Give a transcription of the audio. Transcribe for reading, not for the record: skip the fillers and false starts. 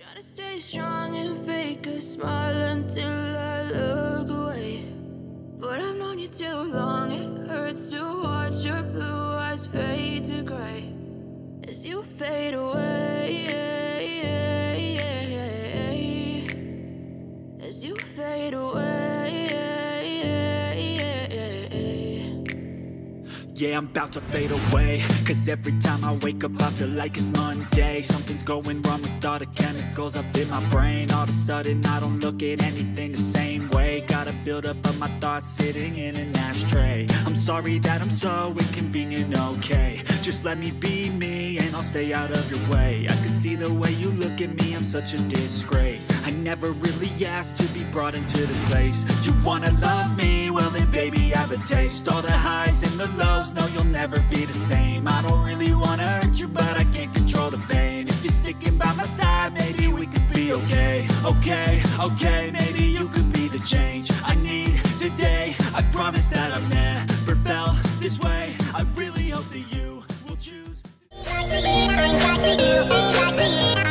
Try to stay strong and fake a smile until I look away. But I've known you too long, it hurts to watch your blue eyes fade to gray as you fade away, as you fade away. Yeah, I'm about to fade away, cause every time I wake up I feel like it's Monday. Something's going wrong with all the chemicals up in my brain. All of a sudden I don't look at anything the same way. Gotta build up of my thoughts sitting in an ashtray. I'm sorry that I'm so inconvenient, okay. Just let me be me and I'll stay out of your way. I can see the way you look at me, I'm such a disgrace. I never really asked to be brought into this place. You wanna love me? Well then baby I have a taste. All the highs and the lows, no you'll never be the same. I don't really wanna hurt you but I can't control the pain. If you're sticking by my side maybe we could be okay. Okay, maybe you could be the change I need today. I promise that I've never felt this way. I really hope that you will choose. I'm got to you, I'm got to you.